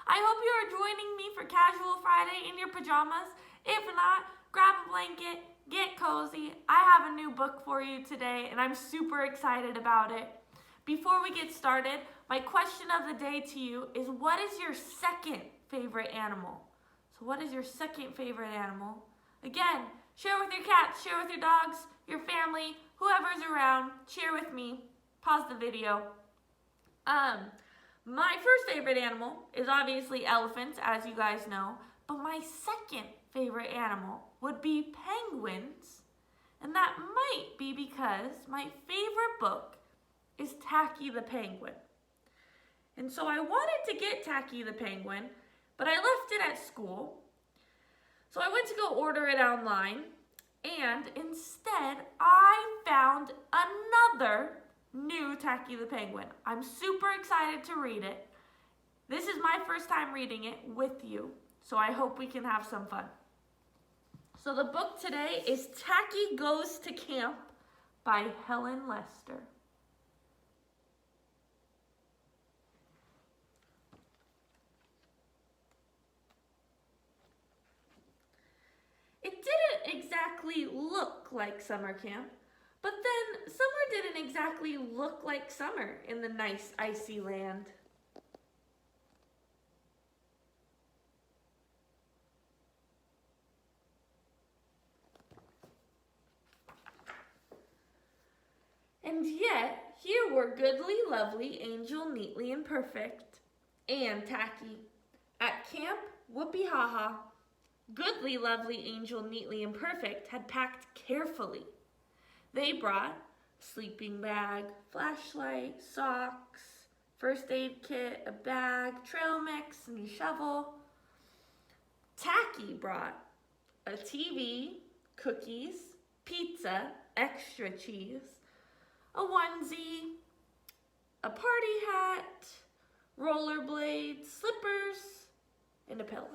I hope you are joining me for Casual Friday in your pajamas. If not, grab a blanket, get cozy. I have a new book for you today, and I'm super excited about it. Before we get started, my question of the day to you is, what is your second favorite animal? So what is your second favorite animal? Again, share with your cats, share with your dogs, your family, whoever's around. Share with me. Pause the video. My first favorite animal is obviously elephants, as you guys know. But my second favorite animal would be penguins. And that might be because my favorite book is Tacky the Penguin. And so I wanted to get Tacky the Penguin, but I left it at school. So I went to go order it online, and instead I found another new Tacky the Penguin. I'm super excited to read it. This is my first time reading it with you, so I hope we can have some fun. So the book today is Tacky Goes to Camp by Helen Lester. It didn't exactly look like summer camp, but then summer didn't exactly look like summer in the nice icy land. And yet, here were goodly, lovely, angel, neatly and perfect, and Tacky. At camp, whoopee-ha-ha. Goodly, lovely, angel, neatly and perfect had packed carefully. They brought sleeping bag, flashlight, socks, first aid kit, a bag, trail mix, and a shovel. Tacky brought a TV, cookies, pizza, extra cheese, a onesie, a party hat, rollerblades, slippers, and a pillow.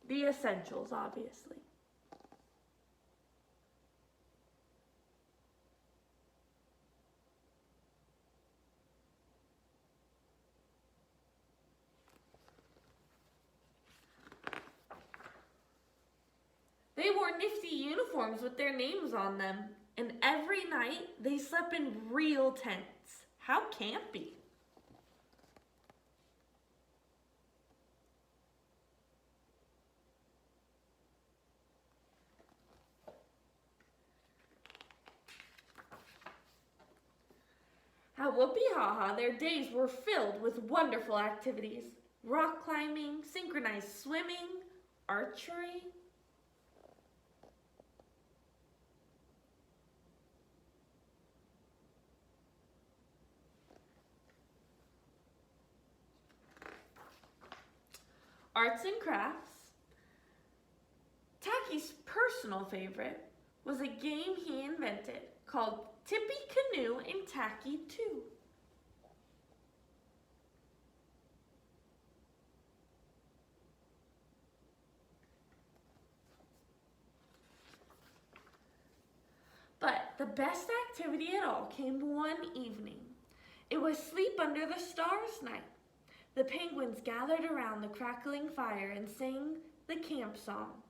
The essentials, obviously. They wore nifty uniforms with their names on them, and every night they slept in real tents. How campy. At Whoopee-Ha-Ha, their days were filled with wonderful activities. Rock climbing, synchronized swimming, archery. Arts and crafts. Tacky's personal favorite was a game he invented called Tippy Canoe and Tacky 2. But the best activity at all came one evening. It was Sleep Under the Stars night. The penguins gathered around the crackling fire and sang the camp song.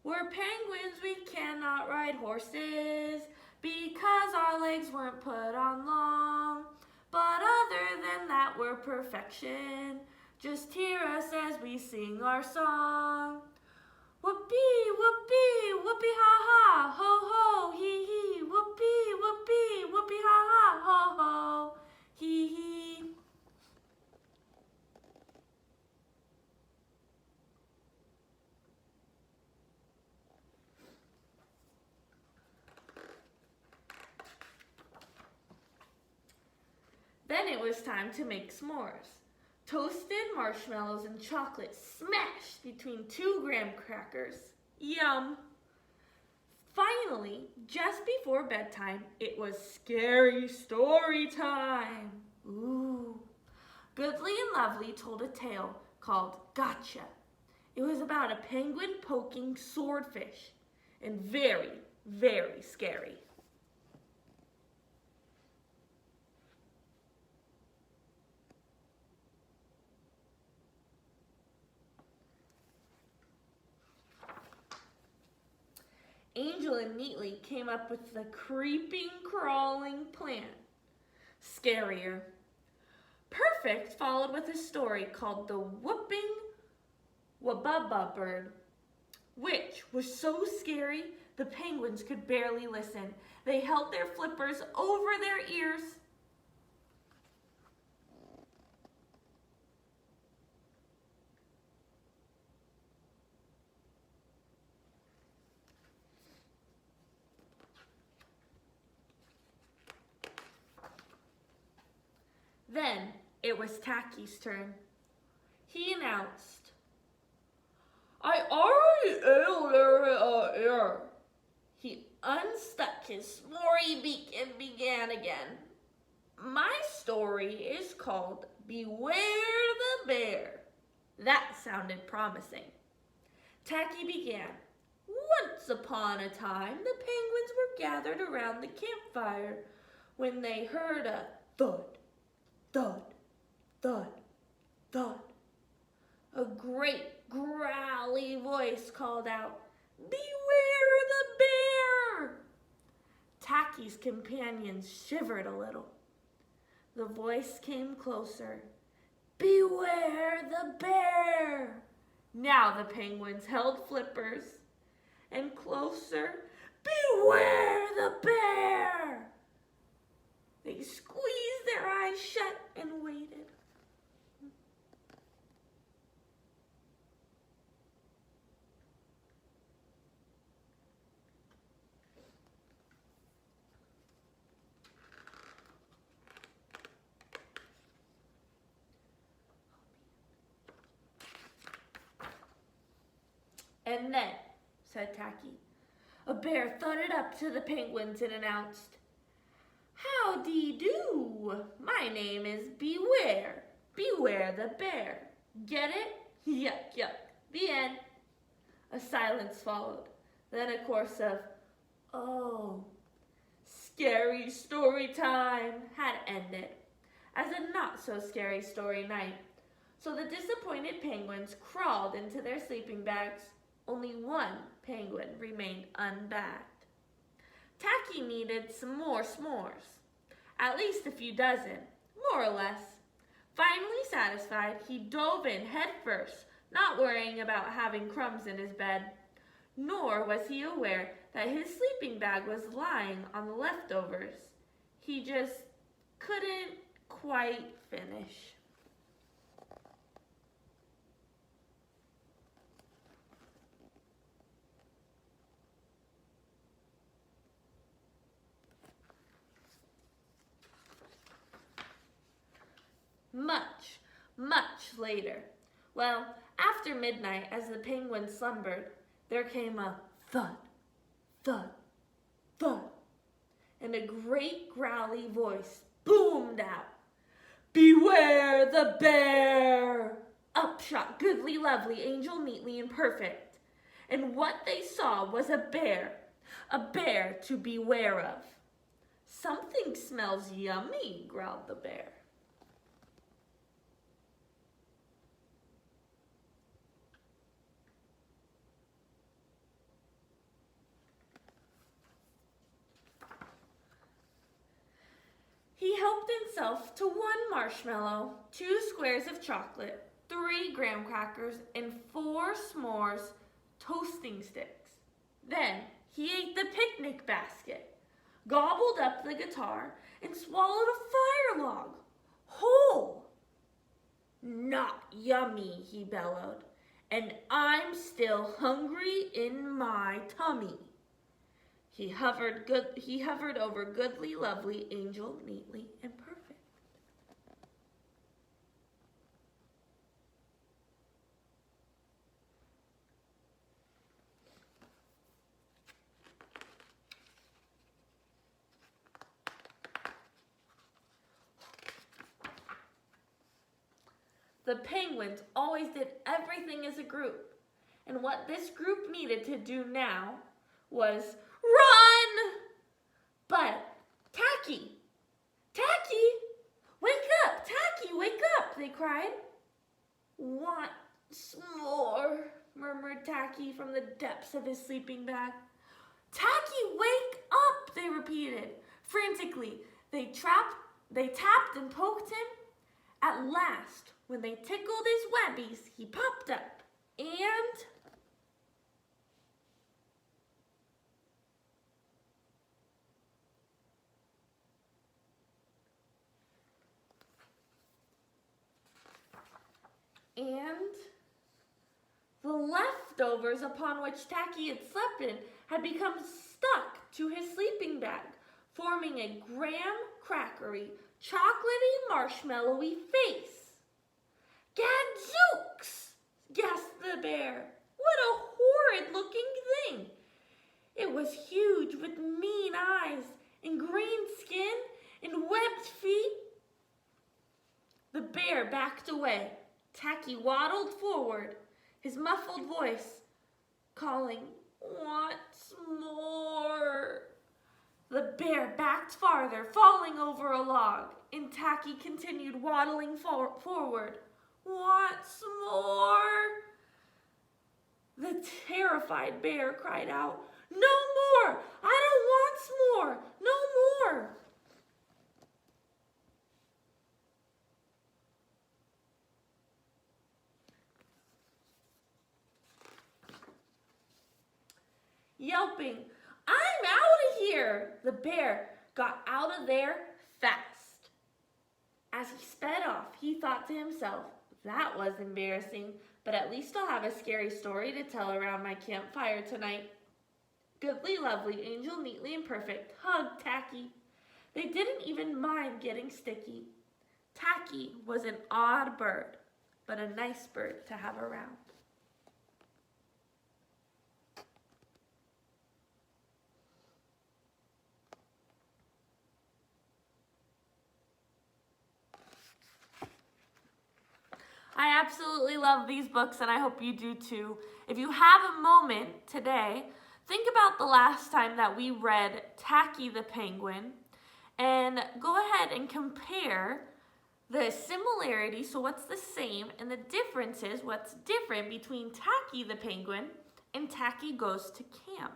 We're penguins, we cannot ride horses because our legs weren't put on long. But other than that, we're perfection. Just hear us as we sing our song. Whoopee, whoopee, whoopee-ha-ha, ho-ho, hee-hee. Whoopee, whoopee, whoopee-ha-ha, ho-ho, hee-hee. Then it was time to make s'mores. Toasted marshmallows and chocolate smashed between 2 graham crackers. Yum! Finally, just before bedtime, it was scary story time. Ooh. Goodly and Lovely told a tale called Gotcha. It was about a penguin poking swordfish, and very, very scary. Angel and Neatly came up with the creeping, crawling plan. Scarier. Perfect followed with a story called The Whooping Wababa Bird, which was so scary the penguins could barely listen. They held their flippers over their ears. Then it was Tacky's turn. He announced, "I already ate air." He unstuck his smory beak and began again. "My story is called Beware the Bear." That sounded promising. Tacky began. "Once upon a time, the penguins were gathered around the campfire when they heard a thud, thud, thud, thud. A great growly voice called out, 'Beware the bear!' Tacky's companions shivered a little. The voice came closer. 'Beware the bear!' Now the penguins held flippers. And closer, 'Beware the bear!' They squeezed their eyes shut and waited. And then, said Tacky, a bear thudded up to the penguins and announced, 'Howdy-do! My name is Beware. Beware the bear. Get it? Yuck, yuck. The end.' A silence followed. Then a chorus of, 'Oh.' Scary story time had ended, as a not-so-scary story night. So the disappointed penguins crawled into their sleeping bags. Only one penguin remained unbagged. Tacky needed some more s'mores. At least a few dozen, more or less. Finally satisfied, he dove in head first, not worrying about having crumbs in his bed. Nor was he aware that his sleeping bag was lying on the leftovers. He just couldn't quite finish. Much later. Well, after midnight, as the penguins slumbered, there came a thud, thud, thud, and a great growly voice boomed out, 'Beware the bear!' Up shot Goodly, Lovely, Angel, Neatly, and Perfect. And what they saw was a bear to beware of. 'Something smells yummy,' growled the bear. He helped himself to 1 marshmallow, 2 squares of chocolate, 3 graham crackers, and 4 s'mores toasting sticks. Then he ate the picnic basket, gobbled up the guitar, and swallowed a fire log whole. 'Not yummy,' he bellowed, 'and I'm still hungry in my tummy.' He hovered over Goodly, Lovely, Angel, Neatly, and Perfect. The penguins always did everything as a group, and what this group needed to do now was run! But Tacky, wake up! Tacky, wake up! They cried. 'Want s'more,' murmured Tacky from the depths of his sleeping bag. "Tacky, wake up," they repeated. Frantically, they tapped and poked him. At last, when they tickled his webbies, he popped up and... the leftovers upon which Tacky had slept in had become stuck to his sleeping bag, forming a graham crackery, chocolatey, marshmallowy face. "Gadzooks!" gasped the bear. "What a horrid-looking thing! It was huge, with mean eyes and green skin and webbed feet." The bear backed away. Tacky waddled forward, his muffled voice calling, "Once more." The bear backed farther, falling over a log, and Tacky continued waddling forward. "Once more." The terrified bear cried out, "No more! I don't want more! No more!" Yelping, "I'm out of here!" the bear got out of there fast. As he sped off, he thought to himself, "That was embarrassing, but at least I'll have a scary story to tell around my campfire tonight." Goodly, lovely, Angel, Neatly, and Perfect hugged Tacky. They didn't even mind getting sticky. Tacky was an odd bird, but a nice bird to have around. I absolutely love these books, and I hope you do too. If you have a moment today, think about the last time that we read Tacky the Penguin, and go ahead and compare the similarities, so what's the same, and the differences, what's different between Tacky the Penguin and Tacky Goes to Camp.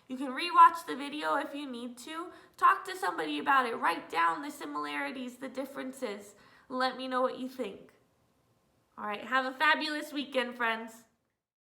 You can rewatch the video if you need to. Talk to somebody about it. Write down the similarities, the differences. Let me know what you think. All right, have a fabulous weekend, friends.